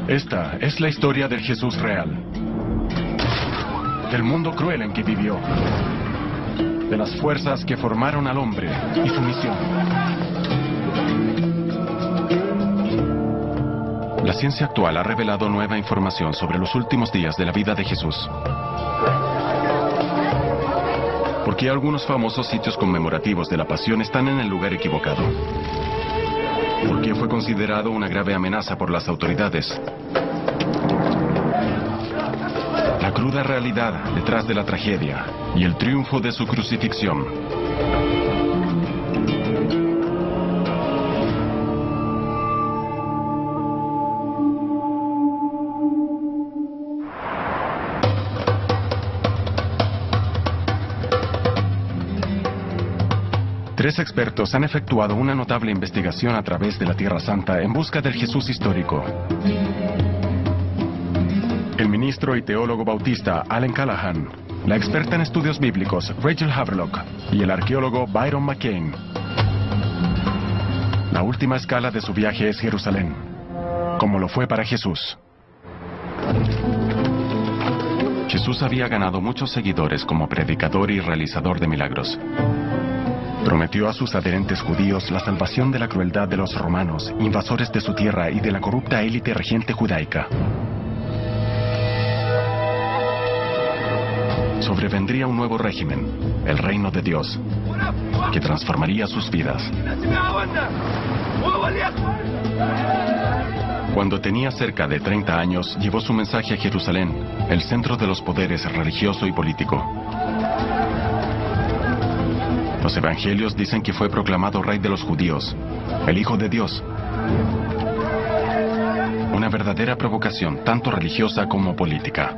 Esta es la historia del Jesús real, del mundo cruel en que vivió, de las fuerzas que formaron al hombre y su misión. La ciencia actual ha revelado nueva información sobre los últimos días de la vida de Jesús. ¿Por qué algunos famosos sitios conmemorativos de la Pasión están en el lugar equivocado? ¿Por qué fue considerado una grave amenaza por las autoridades? La cruda realidad detrás de la tragedia y el triunfo de su crucifixión. Tres expertos han efectuado una notable investigación a través de la Tierra Santa en busca del Jesús histórico. El ministro y teólogo bautista Alan Callahan, la experta en estudios bíblicos Rachel Haverlock y el arqueólogo Byron McCain. La última escala de su viaje es Jerusalén, como lo fue para Jesús. Jesús había ganado muchos seguidores como predicador y realizador de milagros. Prometió a sus adherentes judíos la salvación de la crueldad de los romanos, invasores de su tierra y de la corrupta élite regente judaica. Sobrevendría un nuevo régimen, el reino de Dios, que transformaría sus vidas. Cuando tenía cerca de 30 años, llevó su mensaje a Jerusalén, el centro de los poderes religioso y político. Los evangelios dicen que fue proclamado rey de los judíos, el Hijo de Dios. Una verdadera provocación, tanto religiosa como política.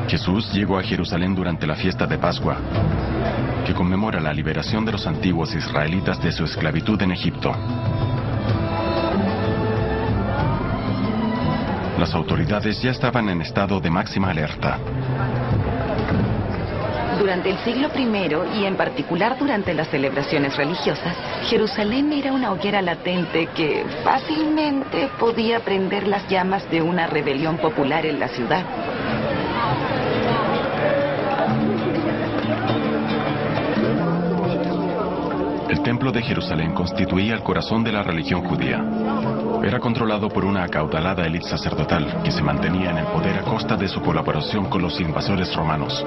Jesús llegó a Jerusalén durante la fiesta de Pascua, que conmemora la liberación de los antiguos israelitas de su esclavitud en Egipto. Las autoridades ya estaban en estado de máxima alerta. Durante el siglo I, y en particular durante las celebraciones religiosas, Jerusalén era una hoguera latente que fácilmente podía prender las llamas de una rebelión popular en la ciudad. El templo de Jerusalén constituía el corazón de la religión judía. Era controlado por una acaudalada élite sacerdotal que se mantenía en el poder a costa de su colaboración con los invasores romanos.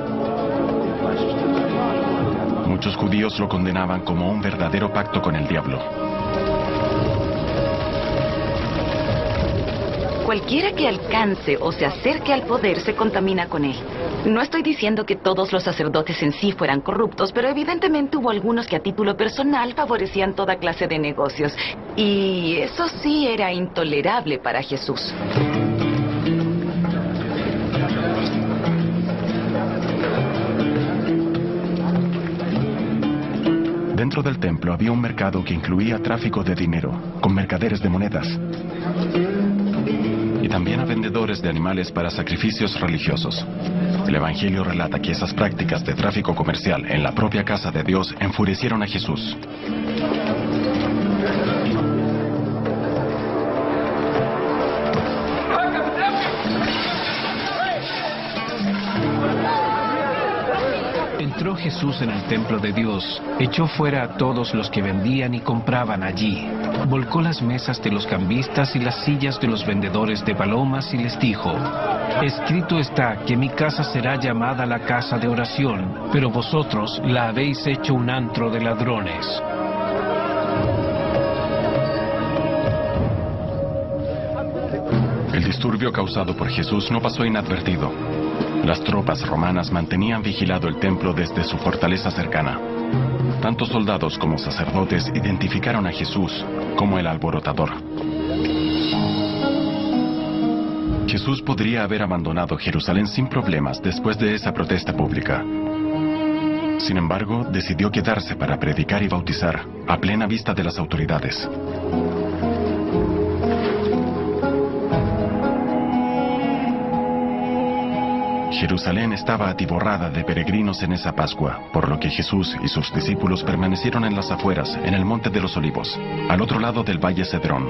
Muchos judíos lo condenaban como un verdadero pacto con el diablo. Cualquiera que alcance o se acerque al poder se contamina con él. No estoy diciendo que todos los sacerdotes en sí fueran corruptos, pero evidentemente hubo algunos que a título personal favorecían toda clase de negocios. Y eso sí era intolerable para Jesús. Dentro del templo había un mercado que incluía tráfico de dinero, con mercaderes de monedas. Y también a vendedores de animales para sacrificios religiosos. El Evangelio relata que esas prácticas de tráfico comercial en la propia casa de Dios enfurecieron a Jesús. Entró Jesús en el templo de Dios, echó fuera a todos los que vendían y compraban allí, volcó las mesas de los cambistas y las sillas de los vendedores de palomas y les dijo: escrito está que mi casa será llamada la casa de oración, pero vosotros la habéis hecho un antro de ladrones. El disturbio causado por Jesús no pasó inadvertido. Las tropas romanas mantenían vigilado el templo desde su fortaleza cercana. Tanto soldados como sacerdotes identificaron a Jesús como el alborotador. Jesús podría haber abandonado Jerusalén sin problemas después de esa protesta pública. Sin embargo, decidió quedarse para predicar y bautizar a plena vista de las autoridades. Jerusalén estaba atiborrada de peregrinos en esa Pascua, por lo que Jesús y sus discípulos permanecieron en las afueras, en el Monte de los Olivos, al otro lado del Valle Cedrón.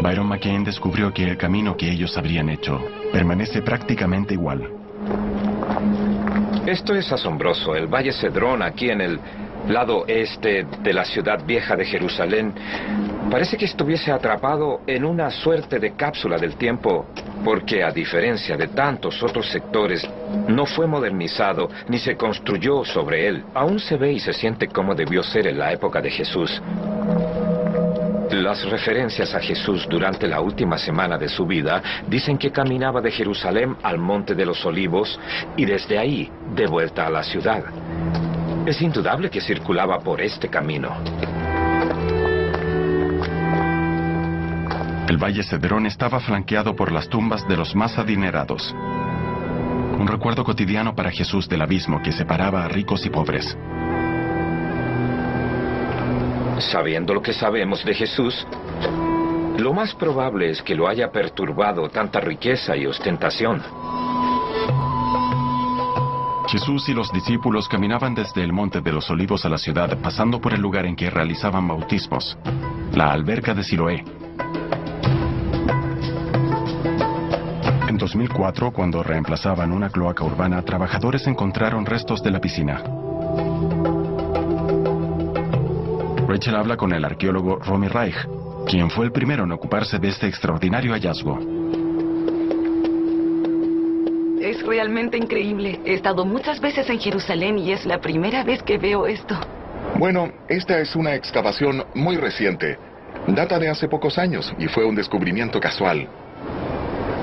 Byron McCain descubrió que el camino que ellos habrían hecho permanece prácticamente igual. Esto es asombroso. El Valle Cedrón, aquí en el lado este de la ciudad vieja de Jerusalén, parece que estuviese atrapado en una suerte de cápsula del tiempo, porque a diferencia de tantos otros sectores, no fue modernizado ni se construyó sobre él. Aún se ve y se siente como debió ser en la época de Jesús. Las referencias a Jesús durante la última semana de su vida dicen que caminaba de Jerusalén al Monte de los Olivos y desde ahí de vuelta a la ciudad. Es indudable que circulaba por este camino. El Valle Cedrón estaba flanqueado por las tumbas de los más adinerados. Un recuerdo cotidiano para Jesús del abismo que separaba a ricos y pobres. Sabiendo lo que sabemos de Jesús, lo más probable es que lo haya perturbado tanta riqueza y ostentación. Jesús y los discípulos caminaban desde el Monte de los Olivos a la ciudad, pasando por el lugar en que realizaban bautismos, la alberca de Siloé. En 2004, cuando reemplazaban una cloaca urbana, trabajadores encontraron restos de la piscina. Rachel habla con el arqueólogo Romy Reich, quien fue el primero en ocuparse de este extraordinario hallazgo. Es realmente increíble. He estado muchas veces en Jerusalén y es la primera vez que veo esto. Bueno, esta es una excavación muy reciente. Data de hace pocos años y fue un descubrimiento casual.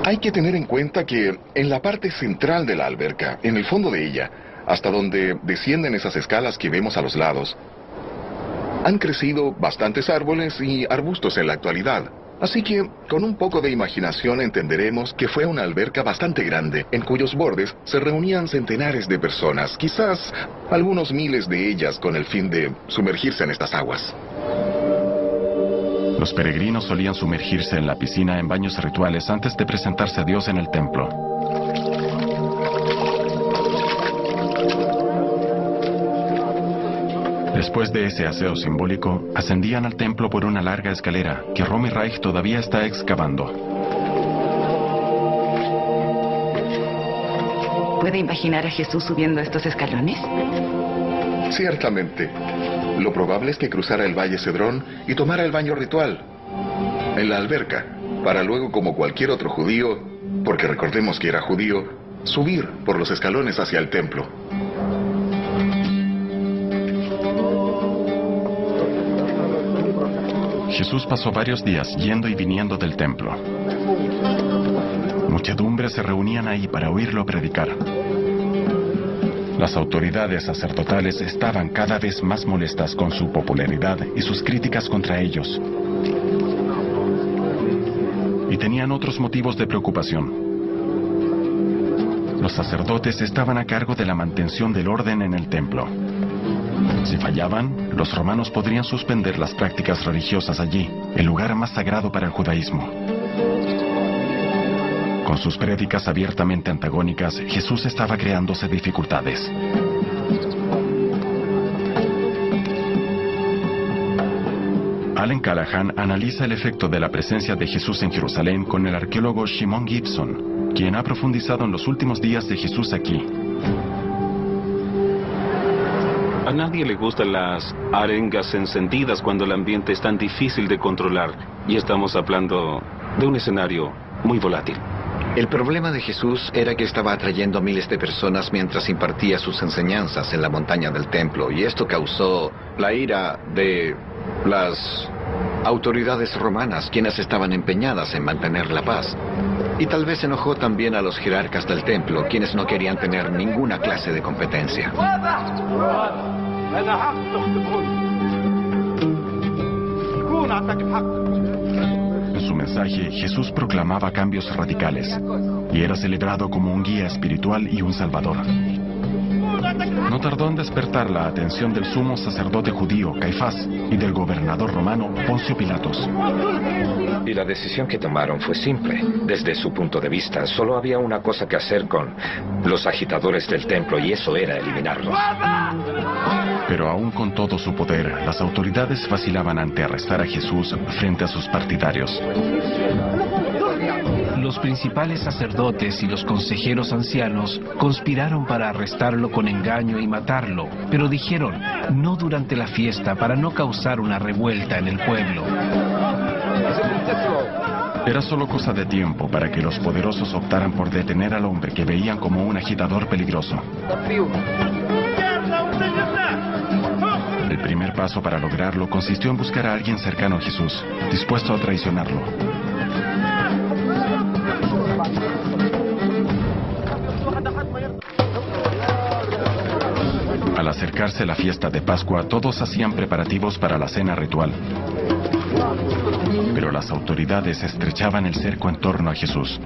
Hay que tener en cuenta que en la parte central de la alberca, en el fondo de ella, hasta donde descienden esas escalas que vemos a los lados, han crecido bastantes árboles y arbustos en la actualidad. Así que, con un poco de imaginación entenderemos que fue una alberca bastante grande, en cuyos bordes se reunían centenares de personas, quizás algunos miles de ellas con el fin de sumergirse en estas aguas. Los peregrinos solían sumergirse en la piscina en baños rituales antes de presentarse a Dios en el templo. Después de ese aseo simbólico, ascendían al templo por una larga escalera que Romy Reich todavía está excavando. ¿Puede imaginar a Jesús subiendo estos escalones? Ciertamente. Lo probable es que cruzara el Valle Cedrón y tomara el baño ritual en la alberca, para luego, como cualquier otro judío, porque recordemos que era judío, subir por los escalones hacia el templo. Jesús pasó varios días yendo y viniendo del templo. Muchedumbres se reunían ahí para oírlo predicar. Las autoridades sacerdotales estaban cada vez más molestas con su popularidad y sus críticas contra ellos. Y tenían otros motivos de preocupación. Los sacerdotes estaban a cargo de la mantención del orden en el templo. Si fallaban, los romanos podrían suspender las prácticas religiosas allí, el lugar más sagrado para el judaísmo. Con sus prédicas abiertamente antagónicas, Jesús estaba creándose dificultades. Allen Callahan analiza el efecto de la presencia de Jesús en Jerusalén con el arqueólogo Shimon Gibson, quien ha profundizado en los últimos días de Jesús aquí. A nadie le gustan las arengas encendidas cuando el ambiente es tan difícil de controlar, y estamos hablando de un escenario muy volátil. El problema de Jesús era que estaba atrayendo a miles de personas mientras impartía sus enseñanzas en la montaña del templo, y esto causó la ira de las autoridades romanas, quienes estaban empeñadas en mantener la paz. Y tal vez enojó también a los jerarcas del templo, quienes no querían tener ninguna clase de competencia. En su mensaje, Jesús proclamaba cambios radicales y era celebrado como un guía espiritual y un salvador. No tardó en despertar la atención del sumo sacerdote judío Caifás y del gobernador romano Poncio Pilatos. Y la decisión que tomaron fue simple. Desde su punto de vista, solo había una cosa que hacer con los agitadores del templo, y eso era eliminarlos. Pero aún con todo su poder, las autoridades vacilaban ante arrestar a Jesús frente a sus partidarios. Los principales sacerdotes y los consejeros ancianos conspiraron para arrestarlo con engaño y matarlo, pero dijeron, no durante la fiesta, para no causar una revuelta en el pueblo. Era solo cosa de tiempo para que los poderosos optaran por detener al hombre que veían como un agitador peligroso. El primer paso para lograrlo consistió en buscar a alguien cercano a Jesús, dispuesto a traicionarlo. Al acercarse la fiesta de Pascua, todos hacían preparativos para la cena ritual. Pero las autoridades estrechaban el cerco en torno a Jesús.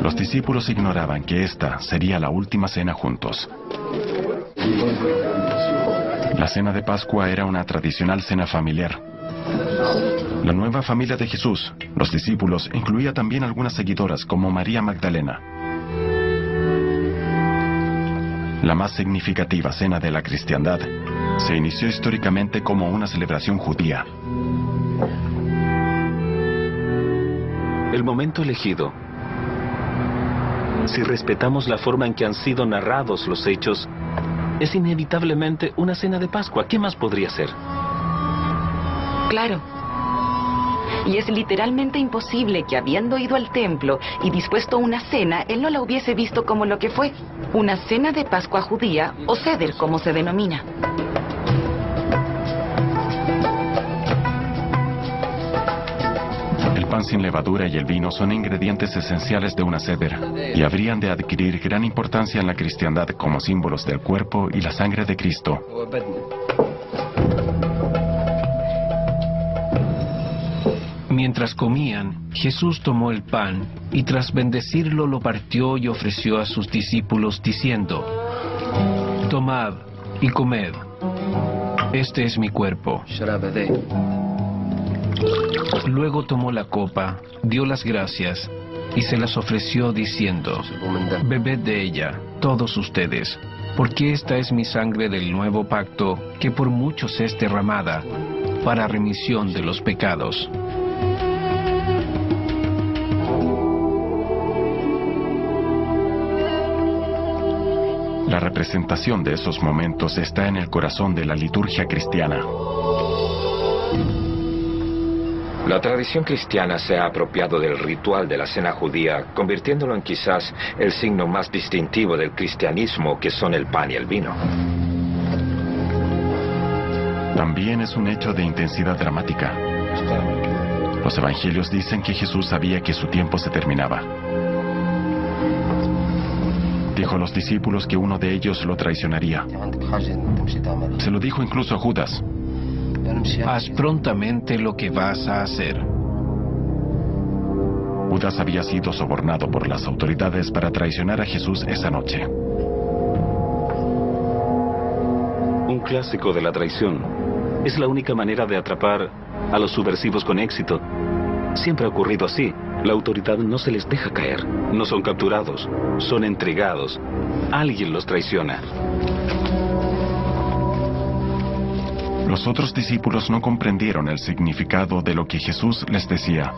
Los discípulos ignoraban que esta sería la última cena juntos. La cena de Pascua era una tradicional cena familiar. La nueva familia de Jesús, los discípulos, incluía también algunas seguidoras como María Magdalena. La más significativa cena de la cristiandad se inició históricamente como una celebración judía. El momento elegido. Si respetamos la forma en que han sido narrados los hechos, es inevitablemente una cena de Pascua. ¿Qué más podría ser? Claro. Y es literalmente imposible que, habiendo ido al templo y dispuesto una cena, él no la hubiese visto como lo que fue: una cena de Pascua judía, o Seder, como se denomina. El pan sin levadura y el vino son ingredientes esenciales de una Seder, y habrían de adquirir gran importancia en la cristiandad como símbolos del cuerpo y la sangre de Cristo. Mientras comían, Jesús tomó el pan y tras bendecirlo lo partió y ofreció a sus discípulos diciendo, tomad y comed, este es mi cuerpo. Luego tomó la copa, dio las gracias y se las ofreció diciendo, bebed de ella, todos ustedes, porque esta es mi sangre del nuevo pacto, que por muchos es derramada para remisión de los pecados. La representación de esos momentos está en el corazón de la liturgia cristiana. La tradición cristiana se ha apropiado del ritual de la cena judía, convirtiéndolo en quizás el signo más distintivo del cristianismo, que son el pan y el vino. También es un hecho de intensidad dramática. Los evangelios dicen que Jesús sabía que su tiempo se terminaba. Dijo a los discípulos que uno de ellos lo traicionaría. Se lo dijo incluso a Judas. Haz prontamente lo que vas a hacer. Judas había sido sobornado por las autoridades para traicionar a Jesús esa noche. Un clásico de la traición. Es la única manera de atrapar a los subversivos con éxito. Siempre ha ocurrido así. La autoridad no se les deja caer. No son capturados, son entregados. Alguien los traiciona. Los otros discípulos no comprendieron el significado de lo que Jesús les decía.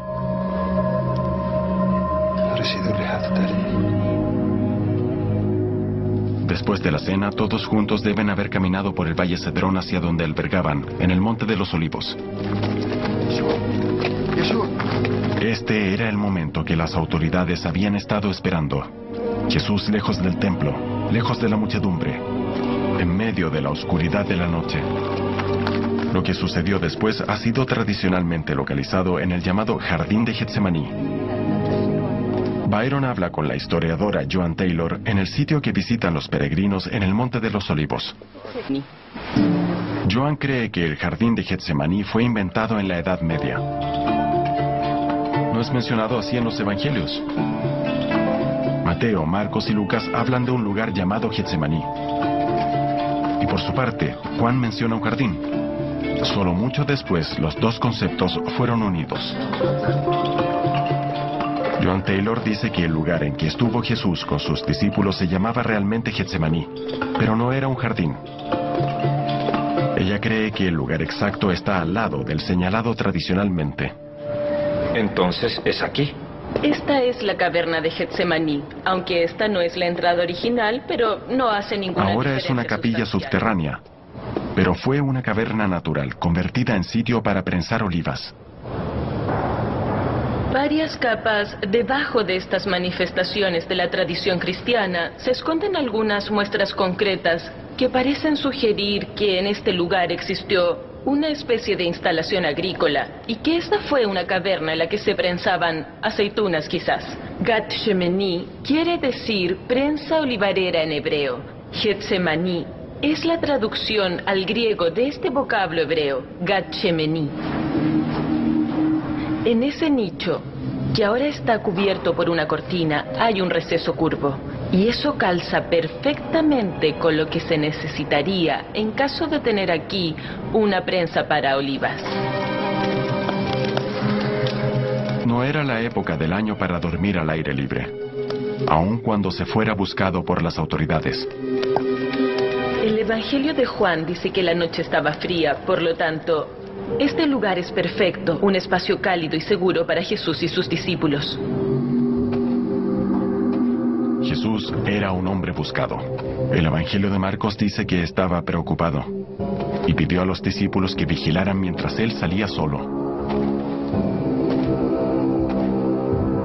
Después de la cena, todos juntos deben haber caminado por el Valle Cedrón hacia donde albergaban, en el Monte de los Olivos. Este era el momento que las autoridades habían estado esperando. Jesús lejos del templo, lejos de la muchedumbre, en medio de la oscuridad de la noche. Lo que sucedió después ha sido tradicionalmente localizado en el llamado Jardín de Getsemaní. Byron habla con la historiadora Joan Taylor en el sitio que visitan los peregrinos en el Monte de los Olivos. Joan cree que el Jardín de Getsemaní fue inventado en la Edad Media. No es mencionado así en los evangelios. Mateo, Marcos y Lucas hablan de un lugar llamado Getsemaní. Y por su parte, Juan menciona un jardín. Solo mucho después, los dos conceptos fueron unidos. John Taylor dice que el lugar en que estuvo Jesús con sus discípulos se llamaba realmente Getsemaní, pero no era un jardín. Ella cree que el lugar exacto está al lado del señalado tradicionalmente. Entonces, ¿es aquí? Esta es la caverna de Getsemaní, aunque esta no es la entrada original, pero no hace ninguna diferencia. Ahora es una capilla subterránea, pero fue una caverna natural, convertida en sitio para prensar olivas. Varias capas debajo de estas manifestaciones de la tradición cristiana se esconden algunas muestras concretas que parecen sugerir que en este lugar existió una especie de instalación agrícola y que esta fue una caverna en la que se prensaban aceitunas quizás. Gat Shemení quiere decir prensa olivarera en hebreo. Getsemaní es la traducción al griego de este vocablo hebreo, Gat Shemení. En ese nicho, que ahora está cubierto por una cortina, hay un receso curvo. Y eso calza perfectamente con lo que se necesitaría en caso de tener aquí una prensa para olivas. No era la época del año para dormir al aire libre, aun cuando se fuera buscado por las autoridades. El Evangelio de Juan dice que la noche estaba fría, por lo tanto, este lugar es perfecto, un espacio cálido y seguro para Jesús y sus discípulos. Jesús era un hombre buscado. El Evangelio de Marcos dice que estaba preocupado y pidió a los discípulos que vigilaran mientras él salía solo.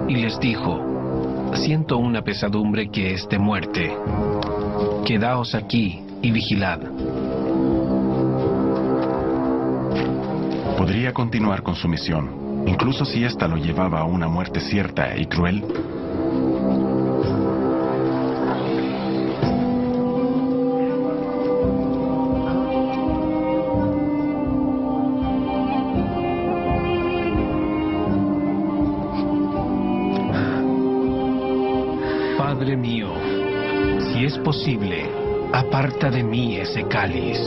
Y les dijo: siento una pesadumbre que es de muerte. Quedaos aquí y vigilad. Podría continuar con su misión, incluso si ésta lo llevaba a una muerte cierta y cruel. Padre mío, si es posible, aparta de mí ese cáliz.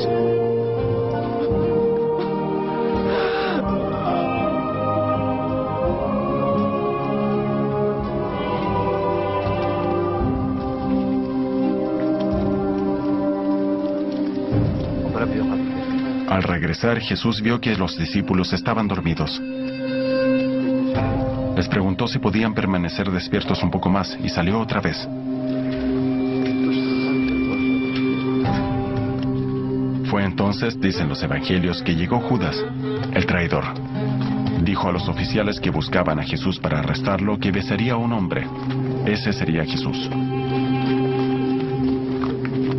Al regresar, Jesús vio que los discípulos estaban dormidos. Les preguntó si podían permanecer despiertos un poco más y salió otra vez. Fue entonces, dicen los evangelios, que llegó Judas, el traidor. Dijo a los oficiales que buscaban a Jesús para arrestarlo que besaría a un hombre. Ese sería Jesús.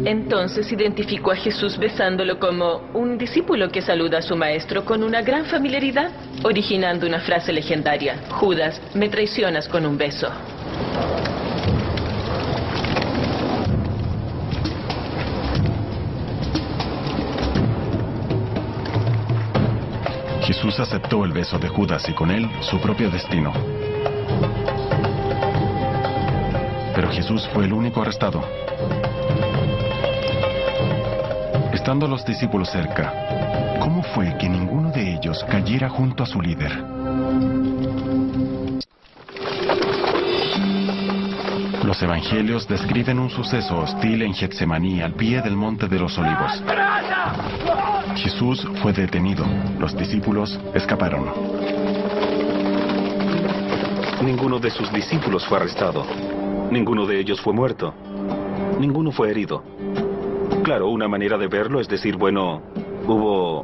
Entonces identificó a Jesús besándolo como un discípulo que saluda a su maestro con una gran familiaridad, originando una frase legendaria: Judas, me traicionas con un beso. Jesús aceptó el beso de Judas y con él su propio destino. Pero Jesús fue el único arrestado. Estando los discípulos cerca, ¿cómo fue que ninguno de ellos cayera junto a su líder? Los evangelios describen un suceso hostil en Getsemaní, al pie del Monte de los Olivos. Jesús fue detenido. Los discípulos escaparon. Ninguno de sus discípulos fue arrestado. Ninguno de ellos fue muerto. Ninguno fue herido. Claro, una manera de verlo es decir, bueno, hubo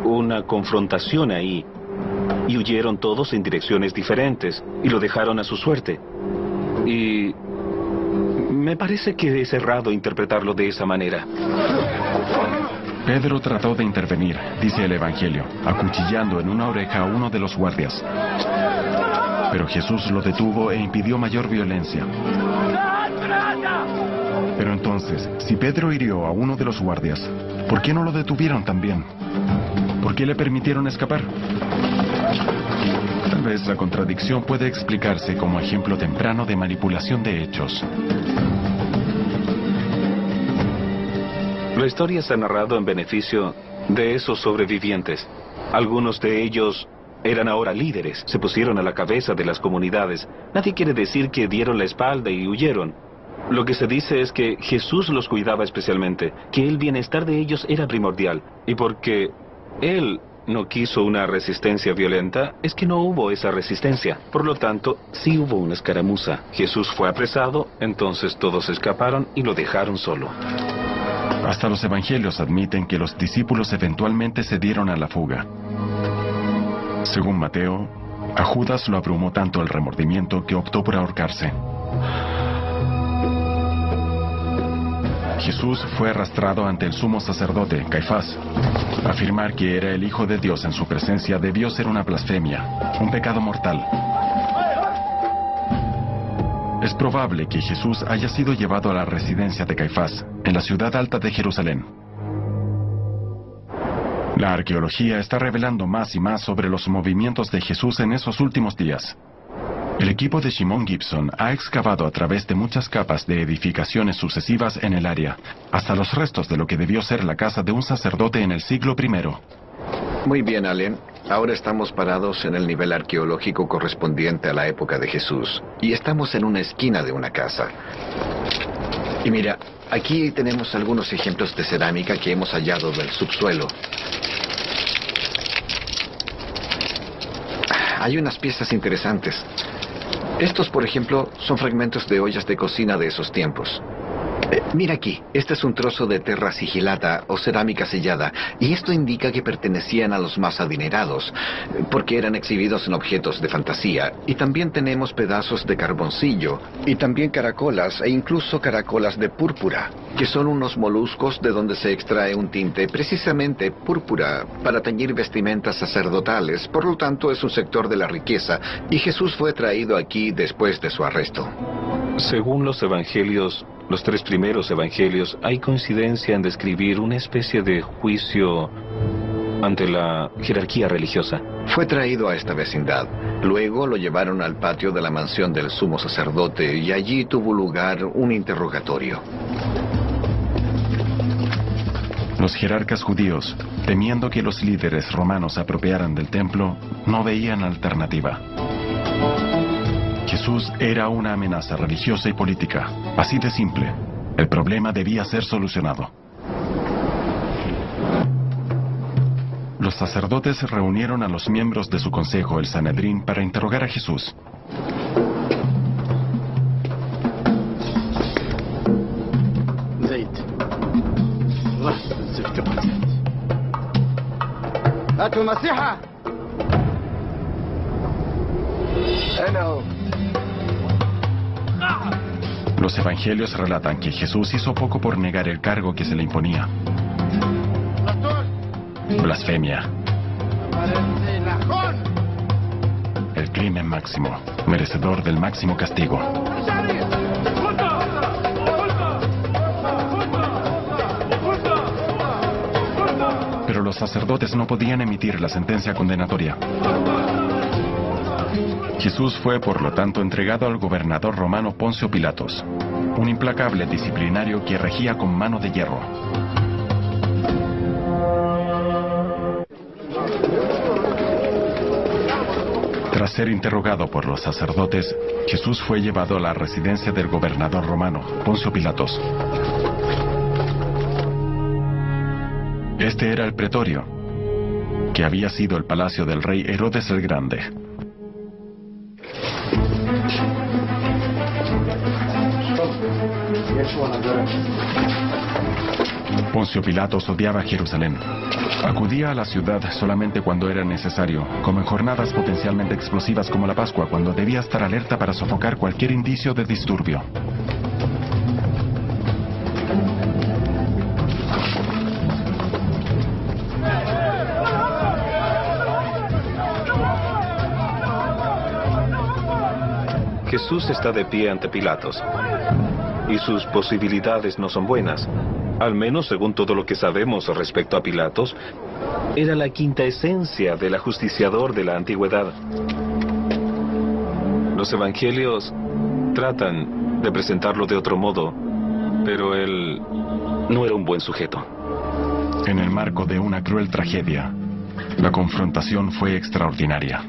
una confrontación ahí y huyeron todos en direcciones diferentes y lo dejaron a su suerte. Y me parece que es errado interpretarlo de esa manera. Pedro trató de intervenir, dice el Evangelio, acuchillando en una oreja a uno de los guardias. Pero Jesús lo detuvo e impidió mayor violencia. Pero entonces, si Pedro hirió a uno de los guardias, ¿por qué no lo detuvieron también? ¿Por qué le permitieron escapar? Tal vez la contradicción puede explicarse como ejemplo temprano de manipulación de hechos. La historia se ha narrado en beneficio de esos sobrevivientes. Algunos de ellos eran ahora líderes, se pusieron a la cabeza de las comunidades. Nadie quiere decir que dieron la espalda y huyeron. Lo que se dice es que Jesús los cuidaba especialmente, que el bienestar de ellos era primordial. Y porque Él no quiso una resistencia violenta, es que no hubo esa resistencia. Por lo tanto, sí hubo una escaramuza. Jesús fue apresado, entonces todos escaparon y lo dejaron solo. Hasta los evangelios admiten que los discípulos eventualmente se dieron a la fuga. Según Mateo, a Judas lo abrumó tanto el remordimiento que optó por ahorcarse. Jesús fue arrastrado ante el sumo sacerdote, Caifás. Afirmar que era el Hijo de Dios en su presencia debió ser una blasfemia, un pecado mortal. Es probable que Jesús haya sido llevado a la residencia de Caifás, en la ciudad alta de Jerusalén. La arqueología está revelando más y más sobre los movimientos de Jesús en esos últimos días. El equipo de Shimon Gibson ha excavado a través de muchas capas de edificaciones sucesivas en el área, hasta los restos de lo que debió ser la casa de un sacerdote en el siglo I. Muy bien, Allen. Ahora estamos parados en el nivel arqueológico correspondiente a la época de Jesús. Y estamos en una esquina de una casa. Y mira, aquí tenemos algunos ejemplos de cerámica que hemos hallado del subsuelo. Hay unas piezas interesantes. Estos, por ejemplo, son fragmentos de ollas de cocina de esos tiempos. Mira aquí, este es un trozo de terra sigilata o cerámica sellada, y esto indica que pertenecían a los más adinerados, porque eran exhibidos en objetos de fantasía. Y también tenemos pedazos de carboncillo, y también caracolas, e incluso caracolas de púrpura, que son unos moluscos de donde se extrae un tinte, precisamente púrpura, para teñir vestimentas sacerdotales. Por lo tanto, es un sector de la riqueza, y Jesús fue traído aquí después de su arresto. Según los evangelios, los tres primeros evangelios, hay coincidencia en describir una especie de juicio ante la jerarquía religiosa. Fue traído a esta vecindad. Luego lo llevaron al patio de la mansión del sumo sacerdote y allí tuvo lugar un interrogatorio. Los jerarcas judíos, temiendo que los líderes romanos se apropiaran del templo, no veían alternativa. Jesús era una amenaza religiosa y política, así de simple. El problema debía ser solucionado. Los sacerdotes reunieron a los miembros de su consejo, el Sanedrín, para interrogar a Jesús. Los evangelios relatan que Jesús hizo poco por negar el cargo que se le imponía. Blasfemia. El crimen máximo, merecedor del máximo castigo. Pero los sacerdotes no podían emitir la sentencia condenatoria. Jesús fue, por lo tanto, entregado al gobernador romano Poncio Pilatos, un implacable disciplinario que regía con mano de hierro. Tras ser interrogado por los sacerdotes, Jesús fue llevado a la residencia del gobernador romano, Poncio Pilatos. Este era el pretorio, que había sido el palacio del rey Herodes el Grande. Poncio Pilatos odiaba Jerusalén. Acudía a la ciudad solamente cuando era necesario, como en jornadas potencialmente explosivas como la Pascua, cuando debía estar alerta para sofocar cualquier indicio de disturbio. Jesús está de pie ante Pilatos, y sus posibilidades no son buenas. Al menos según todo lo que sabemos respecto a Pilatos, era la quinta esencia del ajusticiador de la antigüedad. Los evangelios tratan de presentarlo de otro modo, pero él no era un buen sujeto. En el marco de una cruel tragedia, la confrontación fue extraordinaria.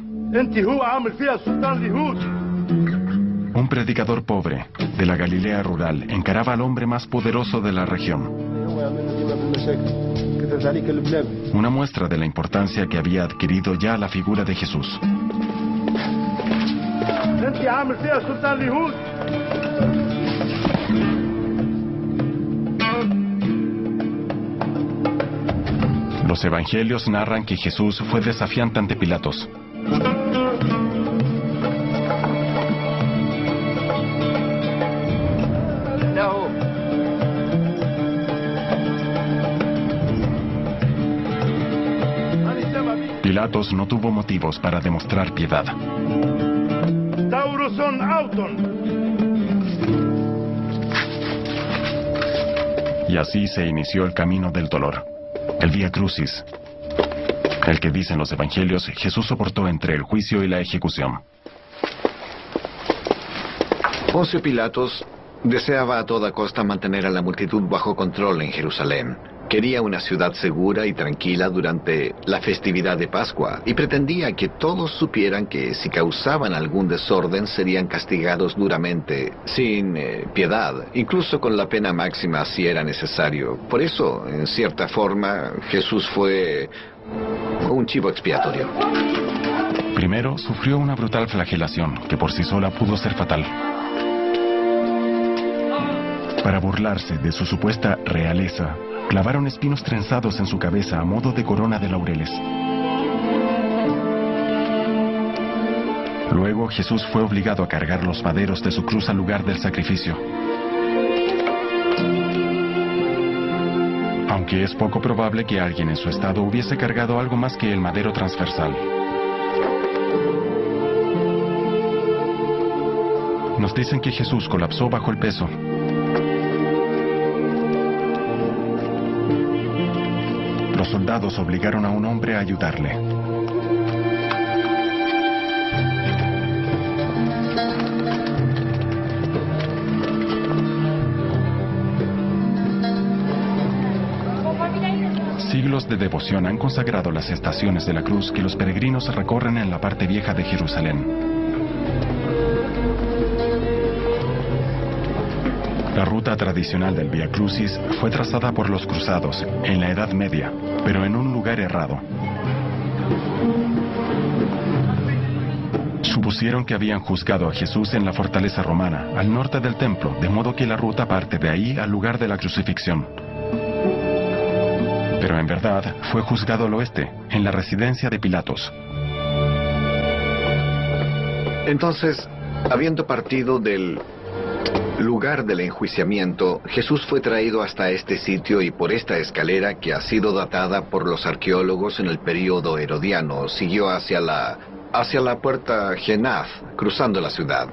Un predicador pobre de la Galilea rural encaraba al hombre más poderoso de la región. Una muestra de la importancia que había adquirido ya la figura de Jesús. Los evangelios narran que Jesús fue desafiante ante Pilatos. Pilatos no tuvo motivos para demostrar piedad. Y así se inició el camino del dolor, el Vía Crucis, el que dicen los evangelios Jesús soportó entre el juicio y la ejecución. Poncio Pilatos deseaba a toda costa mantener a la multitud bajo control en Jerusalén. Quería una ciudad segura y tranquila durante la festividad de Pascua y pretendía que todos supieran que si causaban algún desorden serían castigados duramente, sin piedad, incluso con la pena máxima si era necesario. Por eso, en cierta forma, Jesús fue un chivo expiatorio. Primero, sufrió una brutal flagelación que por sí sola pudo ser fatal. Para burlarse de su supuesta realeza, clavaron espinos trenzados en su cabeza a modo de corona de laureles. Luego Jesús fue obligado a cargar los maderos de su cruz al lugar del sacrificio. Aunque es poco probable que alguien en su estado hubiese cargado algo más que el madero transversal. Nos dicen que Jesús colapsó bajo el peso. Los soldados obligaron a un hombre a ayudarle. Siglos de devoción han consagrado las estaciones de la cruz que los peregrinos recorren en la parte vieja de Jerusalén. La ruta tradicional del Vía Crucis fue trazada por los cruzados en la Edad Media, pero en un lugar errado. Supusieron que habían juzgado a Jesús en la fortaleza romana, al norte del templo, de modo que la ruta parte de ahí al lugar de la crucifixión. Pero en verdad fue juzgado al oeste, en la residencia de Pilatos. Entonces, habiendo partido del lugar del enjuiciamiento, Jesús fue traído hasta este sitio y por esta escalera que ha sido datada por los arqueólogos en el período herodiano, siguió hacia la puerta Genaz, cruzando la ciudad.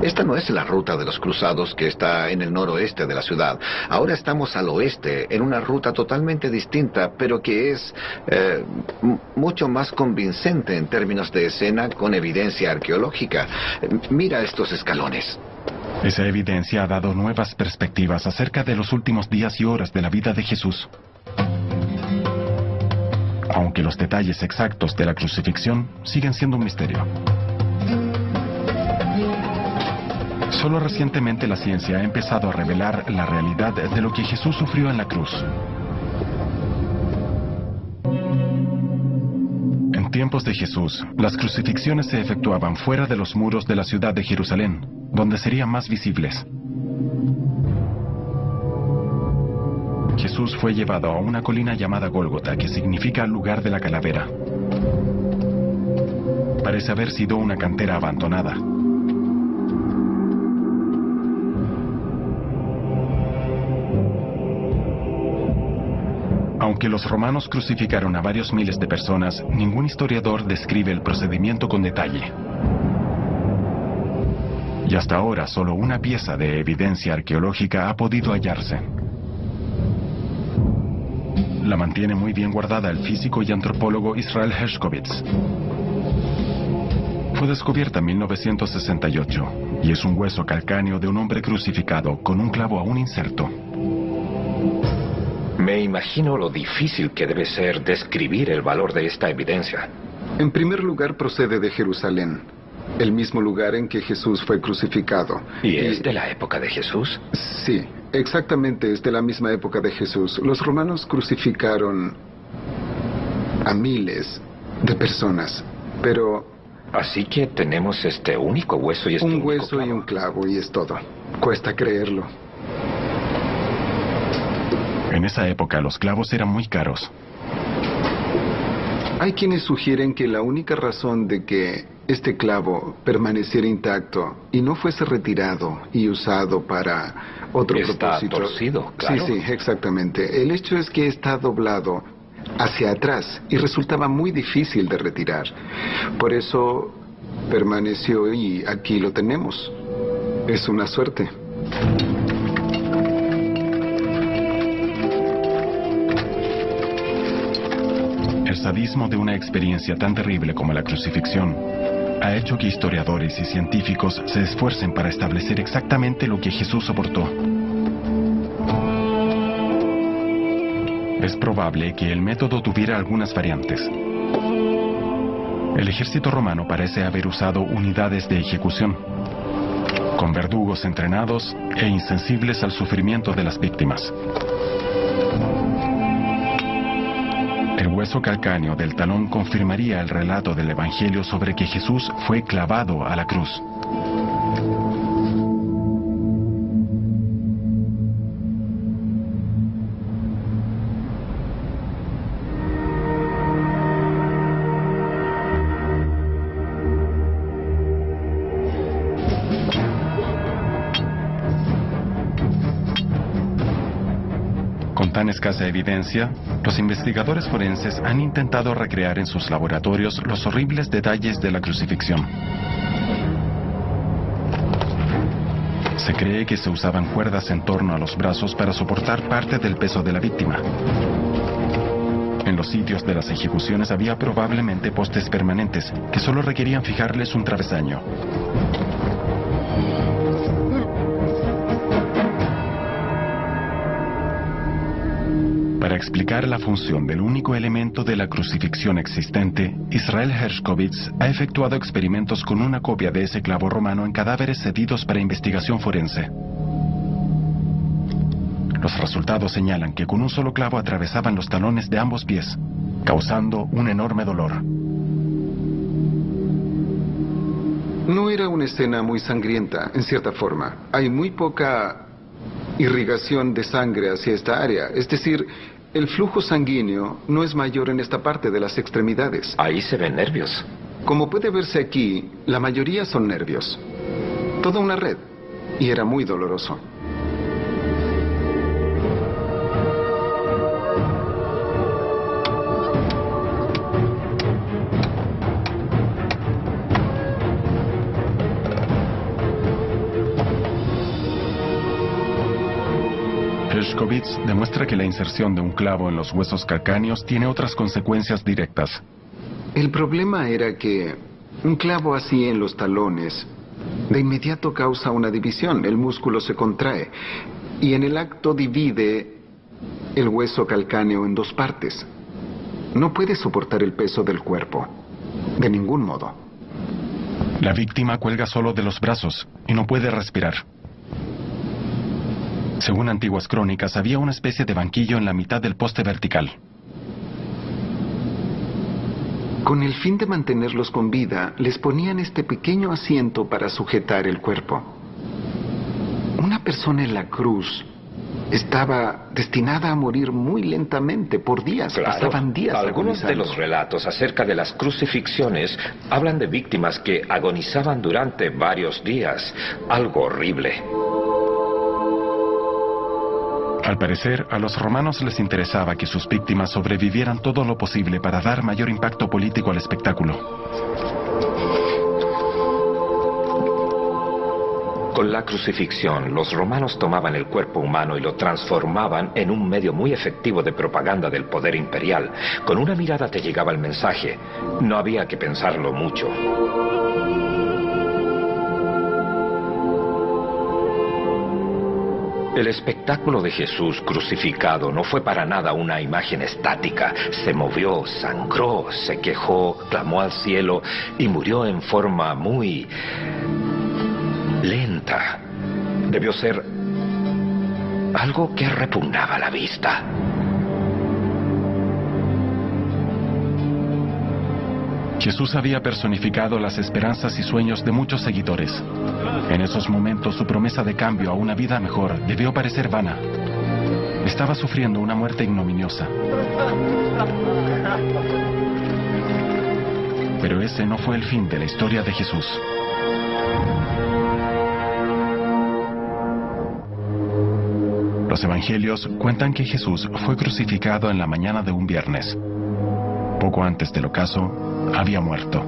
Esta no es la ruta de los cruzados que está en el noroeste de la ciudad. Ahora estamos al oeste, en una ruta totalmente distinta, pero que es mucho más convincente en términos de escena con evidencia arqueológica. Mira estos escalones. Esa evidencia ha dado nuevas perspectivas acerca de los últimos días y horas de la vida de Jesús. Aunque los detalles exactos de la crucifixión siguen siendo un misterio. Solo recientemente la ciencia ha empezado a revelar la realidad de lo que Jesús sufrió en la cruz. En tiempos de Jesús, las crucifixiones se efectuaban fuera de los muros de la ciudad de Jerusalén, donde serían más visibles. Jesús fue llevado a una colina llamada Gólgota, que significa lugar de la calavera. Parece haber sido una cantera abandonada. Aunque los romanos crucificaron a varios miles de personas, ningún historiador describe el procedimiento con detalle. Y hasta ahora solo una pieza de evidencia arqueológica ha podido hallarse. La mantiene muy bien guardada el físico y antropólogo Israel Hershkovitz. Fue descubierta en 1968 y es un hueso calcáneo de un hombre crucificado con un clavo aún inserto. Me imagino lo difícil que debe ser describir el valor de esta evidencia. En primer lugar, procede de Jerusalén, el mismo lugar en que Jesús fue crucificado. ¿Y es de la época de Jesús? Sí, exactamente, es de la misma época de Jesús. Los romanos crucificaron a miles de personas, pero... Así que tenemos este único hueso y este un único hueso clavo. y un clavo, y es todo. Cuesta creerlo. En esa época los clavos eran muy caros. Hay quienes sugieren que la única razón de que este clavo permaneciera intacto y no fuese retirado y usado para otro Está propósito... torcido, claro. Sí, exactamente. El hecho es que está doblado hacia atrás y resultaba muy difícil de retirar. Por eso permaneció y aquí lo tenemos. Es una suerte. El sadismo de una experiencia tan terrible como la crucifixión ha hecho que historiadores y científicos se esfuercen para establecer exactamente lo que Jesús soportó. Es probable que el método tuviera algunas variantes. El ejército romano parece haber usado unidades de ejecución, con verdugos entrenados e insensibles al sufrimiento de las víctimas. El hueso calcáneo del talón confirmaría el relato del Evangelio sobre que Jesús fue clavado a la cruz. Con tan escasa evidencia, los investigadores forenses han intentado recrear en sus laboratorios los horribles detalles de la crucifixión. Se cree que se usaban cuerdas en torno a los brazos para soportar parte del peso de la víctima. En los sitios de las ejecuciones había probablemente postes permanentes que solo requerían fijarles un travesaño. Para explicar la función del único elemento de la crucifixión existente, Israel Hershkovitz ha efectuado experimentos con una copia de ese clavo romano en cadáveres cedidos para investigación forense. Los resultados señalan que con un solo clavo atravesaban los talones de ambos pies, causando un enorme dolor. No era una escena muy sangrienta, en cierta forma. Hay muy poca irrigación de sangre hacia esta área. Es decir, el flujo sanguíneo no es mayor en esta parte de las extremidades. Ahí se ven nervios. Como puede verse aquí, la mayoría son nervios. Toda una red. Y era muy doloroso. Hershkovitz demuestra que la inserción de un clavo en los huesos calcáneos tiene otras consecuencias directas. El problema era que un clavo así en los talones de inmediato causa una división. El músculo se contrae y en el acto divide el hueso calcáneo en dos partes. No puede soportar el peso del cuerpo, de ningún modo. La víctima cuelga solo de los brazos y no puede respirar. Según antiguas crónicas, había una especie de banquillo en la mitad del poste vertical. Con el fin de mantenerlos con vida, les ponían este pequeño asiento para sujetar el cuerpo. Una persona en la cruz estaba destinada a morir muy lentamente, por días. Claro, pasaban días algunos de agonizando. los relatos acerca de las crucifixiones hablan de víctimas que agonizaban durante varios días. Algo horrible. Al parecer, a los romanos les interesaba que sus víctimas sobrevivieran todo lo posible para dar mayor impacto político al espectáculo. Con la crucifixión, los romanos tomaban el cuerpo humano y lo transformaban en un medio muy efectivo de propaganda del poder imperial. Con una mirada te llegaba el mensaje. No había que pensarlo mucho. El espectáculo de Jesús crucificado no fue para nada una imagen estática. Se movió, sangró, se quejó, clamó al cielo y murió en forma muy lenta. Debió ser algo que repugnaba a la vista. Jesús había personificado las esperanzas y sueños de muchos seguidores. En esos momentos su promesa de cambio a una vida mejor debió parecer vana. Estaba sufriendo una muerte ignominiosa. Pero ese no fue el fin de la historia de Jesús. Los evangelios cuentan que Jesús fue crucificado en la mañana de un viernes. Poco antes del ocaso, había muerto.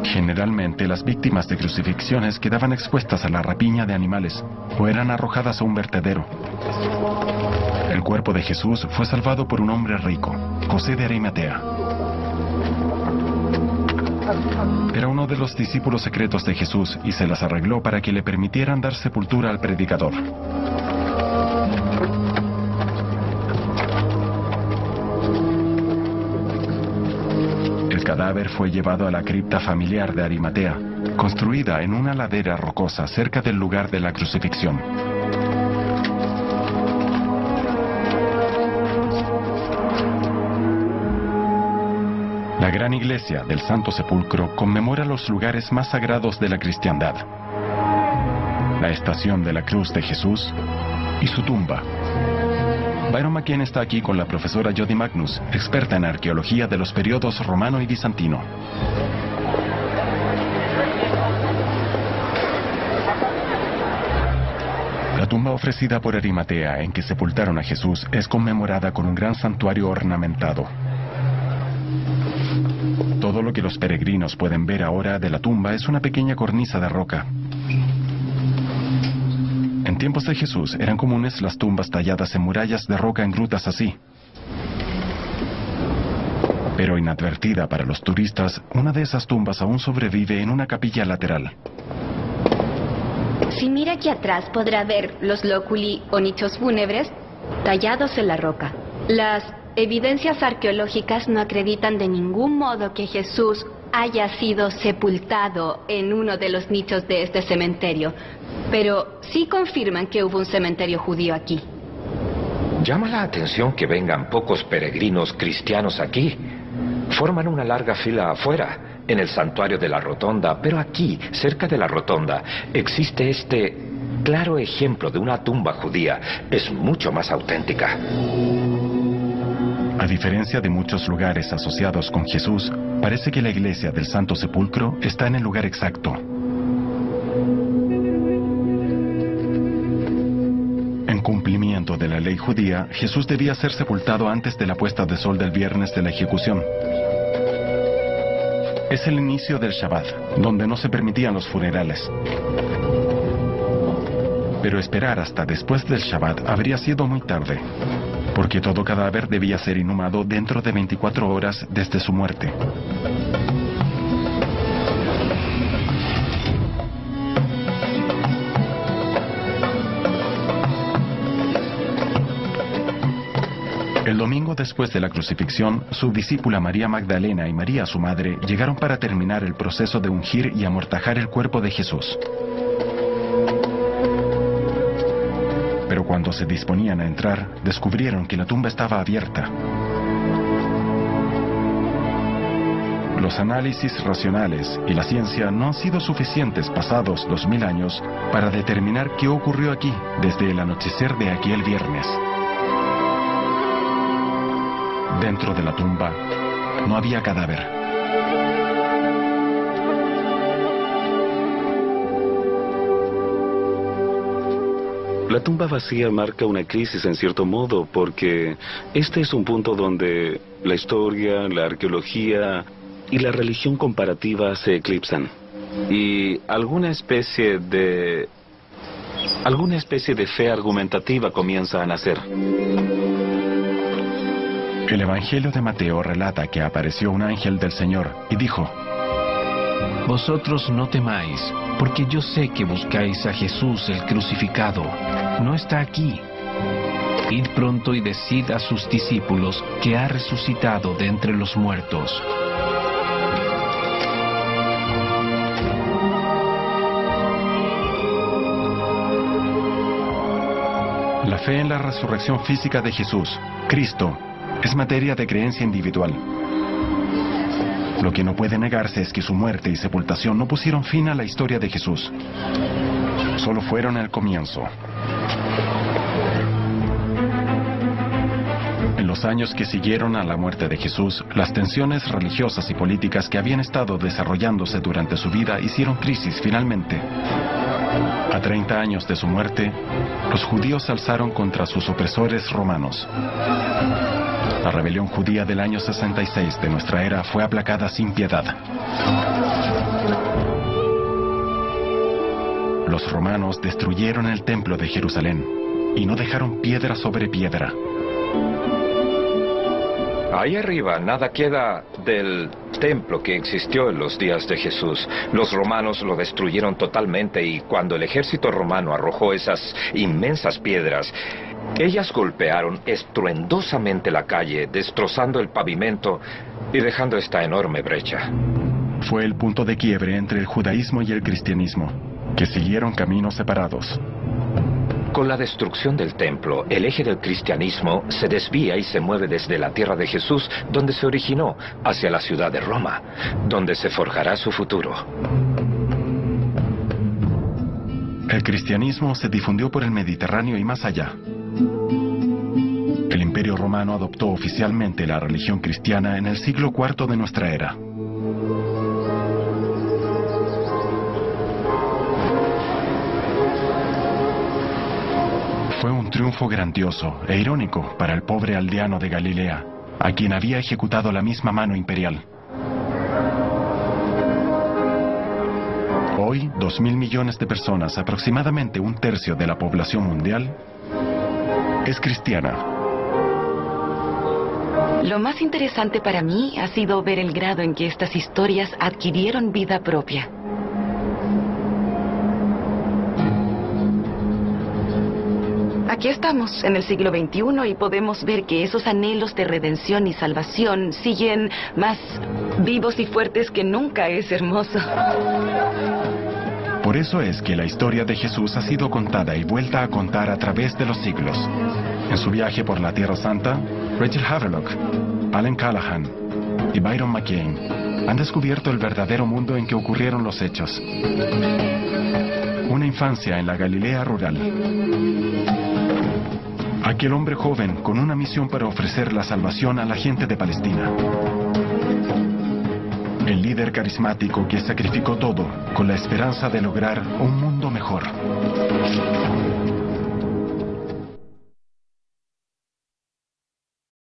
Generalmente las víctimas de crucifixiones quedaban expuestas a la rapiña de animales o eran arrojadas a un vertedero. El cuerpo de Jesús fue salvado por un hombre rico, José de Arimatea. Era uno de los discípulos secretos de Jesús y se las arregló para que le permitieran dar sepultura al predicador. El cadáver fue llevado a la cripta familiar de Arimatea, construida en una ladera rocosa cerca del lugar de la crucifixión. La gran iglesia del Santo Sepulcro conmemora los lugares más sagrados de la cristiandad: la estación de la cruz de Jesús y su tumba. Byron McKean está aquí con la profesora Jody Magnus, experta en arqueología de los periodos romano y bizantino. La tumba ofrecida por Arimatea en que sepultaron a Jesús es conmemorada con un gran santuario ornamentado. Todo lo que los peregrinos pueden ver ahora de la tumba es una pequeña cornisa de roca. En tiempos de Jesús eran comunes las tumbas talladas en murallas de roca en grutas así. Pero inadvertida para los turistas, una de esas tumbas aún sobrevive en una capilla lateral. Si mira aquí atrás podrá ver los lóculi o nichos fúnebres tallados en la roca. Las evidencias arqueológicas no acreditan de ningún modo que Jesús haya sido sepultado en uno de los nichos de este cementerio, pero sí confirman que hubo un cementerio judío aquí. Llama la atención que vengan pocos peregrinos cristianos aquí. Forman una larga fila afuera, en el santuario de la rotonda, pero aquí, cerca de la rotonda, existe este claro ejemplo de una tumba judía. Es mucho más auténtica. A diferencia de muchos lugares asociados con Jesús, parece que la iglesia del Santo Sepulcro está en el lugar exacto. En cumplimiento de la ley judía, Jesús debía ser sepultado antes de la puesta de sol del viernes de la ejecución. Es el inicio del Shabbat, donde no se permitían los funerales. Pero esperar hasta después del Shabbat habría sido muy tarde, porque todo cadáver debía ser inhumado dentro de 24 horas desde su muerte. El domingo después de la crucifixión, su discípula María Magdalena y María, su madre, llegaron para terminar el proceso de ungir y amortajar el cuerpo de Jesús. Pero cuando se disponían a entrar, descubrieron que la tumba estaba abierta. Los análisis racionales y la ciencia no han sido suficientes pasados 2000 años para determinar qué ocurrió aquí desde el anochecer de aquel viernes. Dentro de la tumba no había cadáver. La tumba vacía marca una crisis en cierto modo, porque este es un punto donde la historia, la arqueología y la religión comparativa se eclipsan. Y alguna especie de fe argumentativa comienza a nacer. El Evangelio de Mateo relata que apareció un ángel del Señor y dijo: Vosotros no temáis, porque yo sé que buscáis a Jesús el crucificado. No está aquí. Id pronto y decid a sus discípulos que ha resucitado de entre los muertos. La fe en la resurrección física de Jesús, Cristo, es materia de creencia individual. Lo que no puede negarse es que su muerte y sepultación no pusieron fin a la historia de Jesús. Solo fueron el comienzo. En los años que siguieron a la muerte de Jesús, las tensiones religiosas y políticas que habían estado desarrollándose durante su vida hicieron crisis finalmente. A 30 años de su muerte, los judíos se alzaron contra sus opresores romanos. La rebelión judía del año 66 de nuestra era fue aplacada sin piedad. Los romanos destruyeron el templo de Jerusalén y no dejaron piedra sobre piedra. Ahí arriba nada queda del templo que existió en los días de Jesús. Los romanos lo destruyeron totalmente y cuando el ejército romano arrojó esas inmensas piedras, ellas golpearon estruendosamente la calle, destrozando el pavimento y dejando esta enorme brecha. Fue el punto de quiebre entre el judaísmo y el cristianismo, que siguieron caminos separados. Con la destrucción del templo, el eje del cristianismo se desvía y se mueve desde la tierra de Jesús, donde se originó, hacia la ciudad de Roma, donde se forjará su futuro. El cristianismo se difundió por el Mediterráneo y más allá. El Imperio Romano adoptó oficialmente la religión cristiana en el siglo IV de nuestra era. Fue un triunfo grandioso e irónico para el pobre aldeano de Galilea, a quien había ejecutado la misma mano imperial. Hoy, 2.000 millones de personas, aproximadamente un tercio de la población mundial, es cristiana. Lo más interesante para mí ha sido ver el grado en que estas historias adquirieron vida propia. Aquí estamos, en el siglo XXI, y podemos ver que esos anhelos de redención y salvación siguen más vivos y fuertes que nunca. Es hermoso. Por eso es que la historia de Jesús ha sido contada y vuelta a contar a través de los siglos. En su viaje por la Tierra Santa, Rachel Haverlock, Alan Callahan y Byron McCain han descubierto el verdadero mundo en que ocurrieron los hechos. Una infancia en la Galilea rural. Aquel hombre joven con una misión para ofrecer la salvación a la gente de Palestina. El líder carismático que sacrificó todo con la esperanza de lograr un mundo mejor.